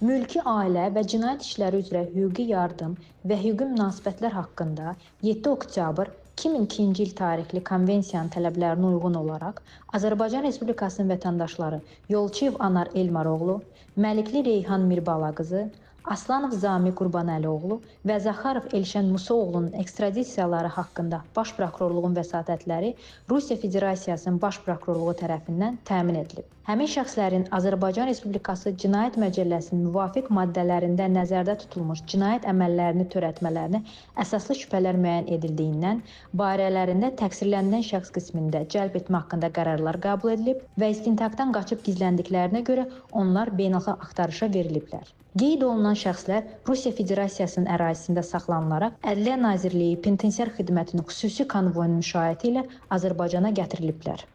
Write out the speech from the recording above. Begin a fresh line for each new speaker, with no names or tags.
Mülki ailə və cinayət işləri üzrə hüquqi yardım və hüquqi münasibətlər haqqında 7 oktyabr 2002-ci il tarixli konvensiyanın tələblərinə uyğun olaraq Azərbaycan Respublikasının vətəndaşları Yolçuyev Anar Elmaroğlu, Məlikli Reyhan Mirbala qızı, Aslanov Zami Qurbanəlioğlu və Zaxarov Elşən Musaoğlunun ekstradisiyaları haqqında Baş Prokurorluğun vəsatətləri Rusiya Federasiyasının Baş Prokurorluğu tərəfindən təmin edilib. Həmin şəxslərin Azərbaycan Respublikası Cinayət Məcəlləsinin müvafiq maddələrində nəzərdə tutulmuş cinayət əməllərini törətmələrini əsaslı şübhələr müəyyən edildiyindən, barələrində təqsirlənilən şəxs qismində cəlb etmə haqqında qərarlar qəbul edilib və istintaqdan qaçıb gizləndiklərinə görə onlar beynəlxalq axtarışa veriliblər. Qeyd olunan şəxslər Rusiya Federasiyasının ərazisində saxlanılaraq Ədliyyə Nazirliyi Penitensiar Xidmətinin xüsusi konvoyunun müşayiəti ilə Azərbaycana gətiriliblər.